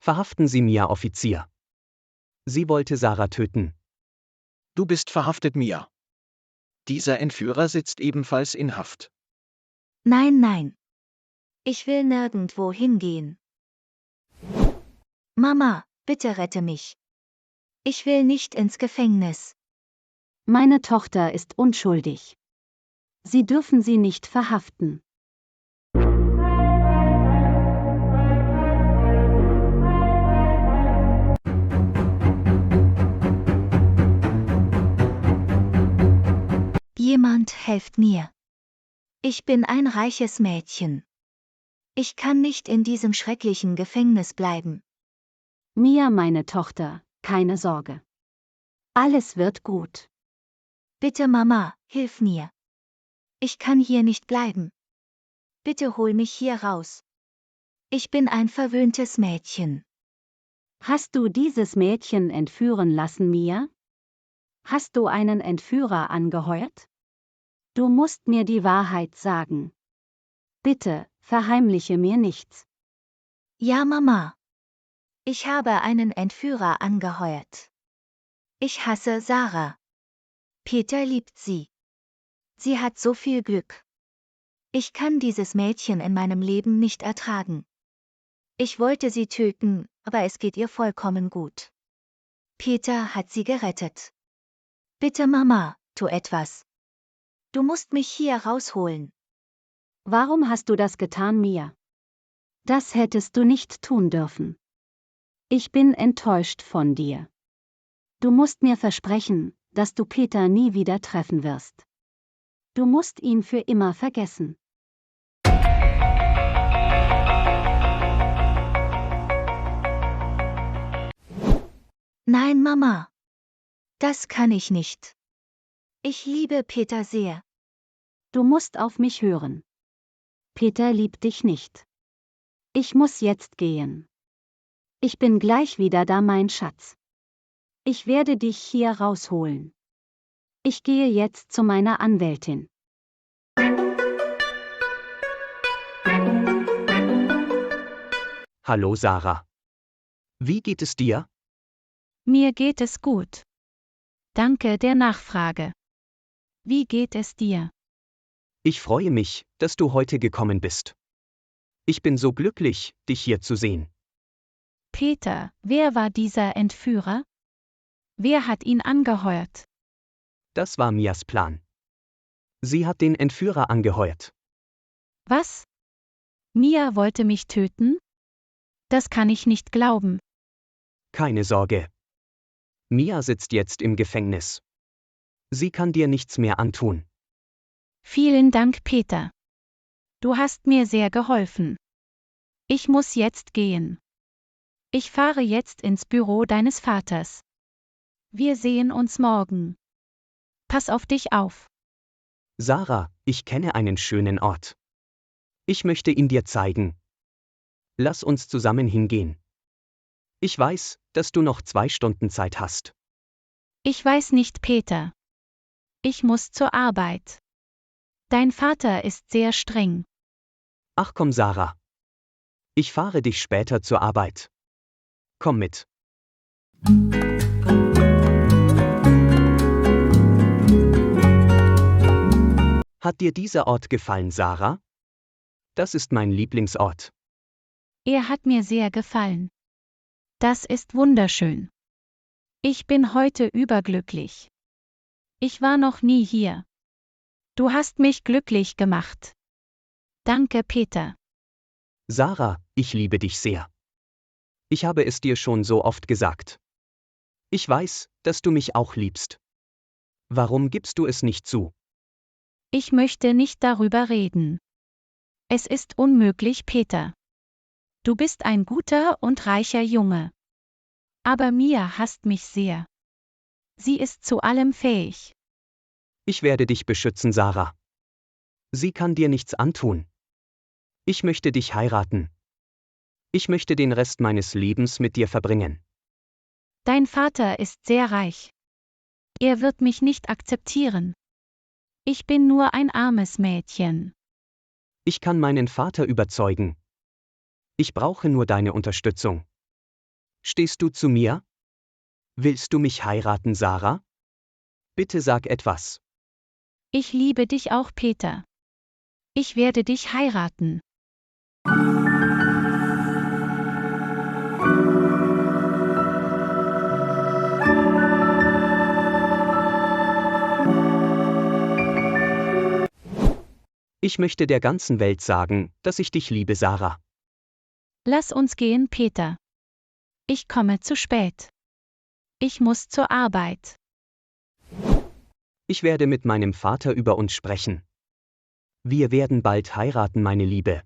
Verhaften Sie Mia, Offizier. Sie wollte Sarah töten. Du bist verhaftet, Mia. Dieser Entführer sitzt ebenfalls in Haft. Nein, nein. Ich will nirgendwo hingehen. Mama, bitte rette mich. Ich will nicht ins Gefängnis. Meine Tochter ist unschuldig. Sie dürfen sie nicht verhaften. Jemand helft mir. Ich bin ein reiches Mädchen. Ich kann nicht in diesem schrecklichen Gefängnis bleiben. Mia, meine Tochter, keine Sorge. Alles wird gut. Bitte Mama, hilf mir. Ich kann hier nicht bleiben. Bitte hol mich hier raus. Ich bin ein verwöhntes Mädchen. Hast du dieses Mädchen entführen lassen, Mia? Hast du einen Entführer angeheuert? Du musst mir die Wahrheit sagen. Bitte, verheimliche mir nichts. Ja, Mama. Ich habe einen Entführer angeheuert. Ich hasse Sarah. Peter liebt sie. Sie hat so viel Glück. Ich kann dieses Mädchen in meinem Leben nicht ertragen. Ich wollte sie töten, aber es geht ihr vollkommen gut. Peter hat sie gerettet. Bitte Mama, tu etwas. Du musst mich hier rausholen. Warum hast du das getan, Mia? Das hättest du nicht tun dürfen. Ich bin enttäuscht von dir. Du musst mir versprechen, dass du Peter nie wieder treffen wirst. Du musst ihn für immer vergessen. Nein, Mama. Das kann ich nicht. Ich liebe Peter sehr. Du musst auf mich hören. Peter liebt dich nicht. Ich muss jetzt gehen. Ich bin gleich wieder da, mein Schatz. Ich werde dich hier rausholen. Ich gehe jetzt zu meiner Anwältin. Hallo Sarah. Wie geht es dir? Mir geht es gut. Danke der Nachfrage. Wie geht es dir? Ich freue mich, dass du heute gekommen bist. Ich bin so glücklich, dich hier zu sehen. Peter, wer war dieser Entführer? Wer hat ihn angeheuert? Das war Mias Plan. Sie hat den Entführer angeheuert. Was? Mia wollte mich töten? Das kann ich nicht glauben. Keine Sorge. Mia sitzt jetzt im Gefängnis. Sie kann dir nichts mehr antun. Vielen Dank, Peter. Du hast mir sehr geholfen. Ich muss jetzt gehen. Ich fahre jetzt ins Büro deines Vaters. Wir sehen uns morgen. Pass auf dich auf. Sarah, ich kenne einen schönen Ort. Ich möchte ihn dir zeigen. Lass uns zusammen hingehen. Ich weiß, dass du noch 2 Stunden Zeit hast. Ich weiß nicht, Peter. Ich muss zur Arbeit. Dein Vater ist sehr streng. Ach komm, Sarah. Ich fahre dich später zur Arbeit. Komm mit. Hat dir dieser Ort gefallen, Sarah? Das ist mein Lieblingsort. Er hat mir sehr gefallen. Das ist wunderschön. Ich bin heute überglücklich. Ich war noch nie hier. Du hast mich glücklich gemacht. Danke, Peter. Sarah, ich liebe dich sehr. Ich habe es dir schon so oft gesagt. Ich weiß, dass du mich auch liebst. Warum gibst du es nicht zu? Ich möchte nicht darüber reden. Es ist unmöglich, Peter. Du bist ein guter und reicher Junge. Aber Mia hasst mich sehr. Sie ist zu allem fähig. Ich werde dich beschützen, Sarah. Sie kann dir nichts antun. Ich möchte dich heiraten. Ich möchte den Rest meines Lebens mit dir verbringen. Dein Vater ist sehr reich. Er wird mich nicht akzeptieren. Ich bin nur ein armes Mädchen. Ich kann meinen Vater überzeugen. Ich brauche nur deine Unterstützung. Stehst du zu mir? Willst du mich heiraten, Sarah? Bitte sag etwas. Ich liebe dich auch, Peter. Ich werde dich heiraten. Ich möchte der ganzen Welt sagen, dass ich dich liebe, Sarah. Lass uns gehen, Peter. Ich komme zu spät. Ich muss zur Arbeit. Ich werde mit meinem Vater über uns sprechen. Wir werden bald heiraten, meine Liebe.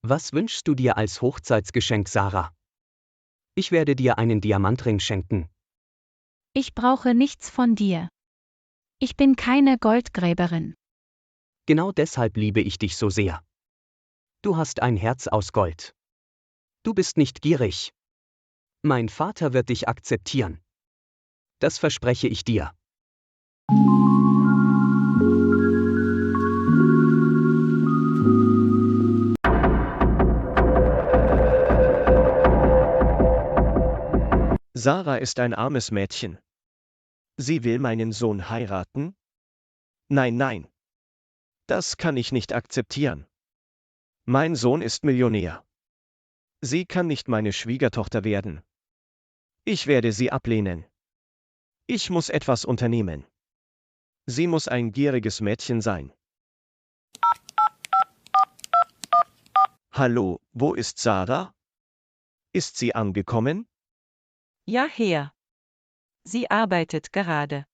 Was wünschst du dir als Hochzeitsgeschenk, Sarah? Ich werde dir einen Diamantring schenken. Ich brauche nichts von dir. Ich bin keine Goldgräberin. Genau deshalb liebe ich dich so sehr. Du hast ein Herz aus Gold. Du bist nicht gierig. Mein Vater wird dich akzeptieren. Das verspreche ich dir. Sarah ist ein armes Mädchen. Sie will meinen Sohn heiraten? Nein, nein. Das kann ich nicht akzeptieren. Mein Sohn ist Millionär. Sie kann nicht meine Schwiegertochter werden. Ich werde sie ablehnen. Ich muss etwas unternehmen. Sie muss ein gieriges Mädchen sein. Hallo, wo ist Sarah? Ist sie angekommen? Ja, Herr. Sie arbeitet gerade.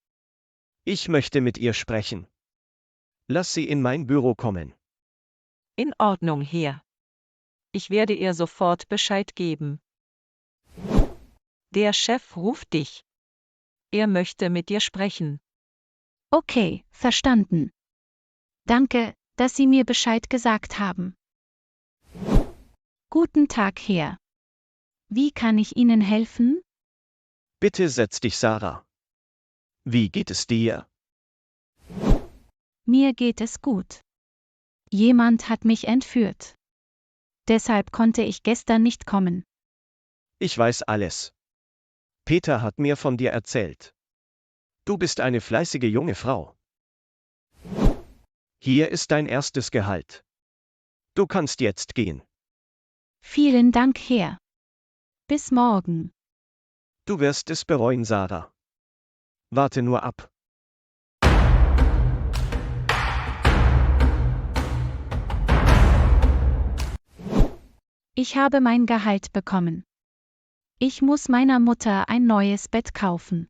Ich möchte mit ihr sprechen. Lass sie in mein Büro kommen. In Ordnung, Herr. Ich werde ihr sofort Bescheid geben. Der Chef ruft dich. Er möchte mit dir sprechen. Okay, verstanden. Danke, dass Sie mir Bescheid gesagt haben. Guten Tag, Herr. Wie kann ich Ihnen helfen? Bitte setz dich, Sarah. Wie geht es dir? Mir geht es gut. Jemand hat mich entführt. Deshalb konnte ich gestern nicht kommen. Ich weiß alles. Peter hat mir von dir erzählt. Du bist eine fleißige junge Frau. Hier ist dein erstes Gehalt. Du kannst jetzt gehen. Vielen Dank, Herr. Bis morgen. Du wirst es bereuen, Sarah. Warte nur ab. Ich habe mein Gehalt bekommen. Ich muss meiner Mutter ein neues Bett kaufen.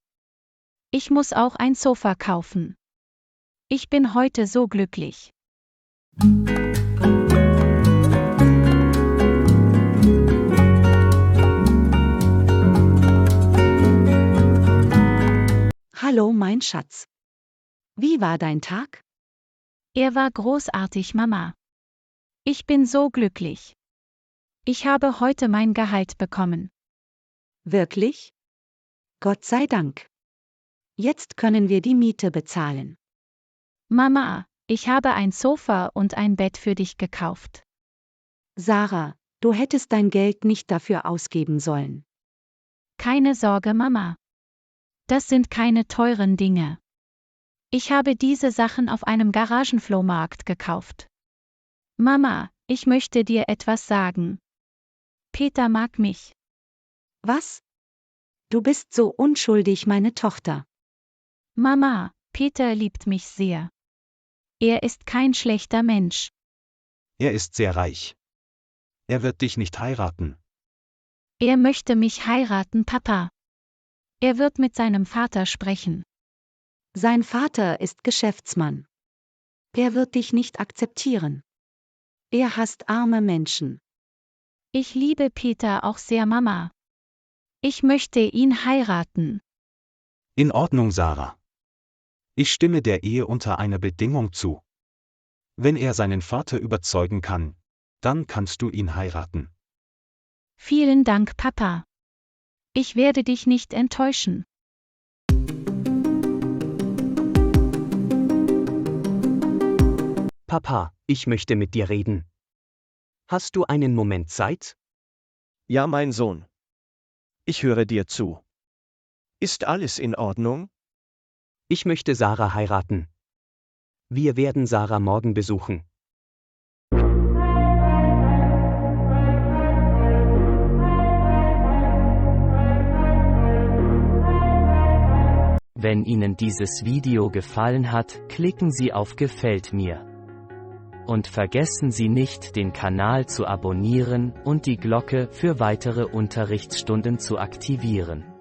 Ich muss auch ein Sofa kaufen. Ich bin heute so glücklich. Hallo, mein Schatz. Wie war dein Tag? Er war großartig, Mama. Ich bin so glücklich. Ich habe heute mein Gehalt bekommen. Wirklich? Gott sei Dank. Jetzt können wir die Miete bezahlen. Mama, ich habe ein Sofa und ein Bett für dich gekauft. Sarah, du hättest dein Geld nicht dafür ausgeben sollen. Keine Sorge, Mama. Das sind keine teuren Dinge. Ich habe diese Sachen auf einem Garagenflohmarkt gekauft. Mama, ich möchte dir etwas sagen. Peter mag mich. Was? Du bist so unschuldig, meine Tochter. Mama, Peter liebt mich sehr. Er ist kein schlechter Mensch. Er ist sehr reich. Er wird dich nicht heiraten. Er möchte mich heiraten, Papa. Er wird mit seinem Vater sprechen. Sein Vater ist Geschäftsmann. Er wird dich nicht akzeptieren. Er hasst arme Menschen. Ich liebe Peter auch sehr, Mama. Ich möchte ihn heiraten. In Ordnung, Sarah. Ich stimme der Ehe unter einer Bedingung zu. Wenn er seinen Vater überzeugen kann, dann kannst du ihn heiraten. Vielen Dank, Papa. Ich werde dich nicht enttäuschen. Papa, ich möchte mit dir reden. Hast du einen Moment Zeit? Ja, mein Sohn. Ich höre dir zu. Ist alles in Ordnung? Ich möchte Sarah heiraten. Wir werden Sarah morgen besuchen. Wenn Ihnen dieses Video gefallen hat, klicken Sie auf Gefällt mir. Und vergessen Sie nicht, den Kanal zu abonnieren und die Glocke für weitere Unterrichtsstunden zu aktivieren.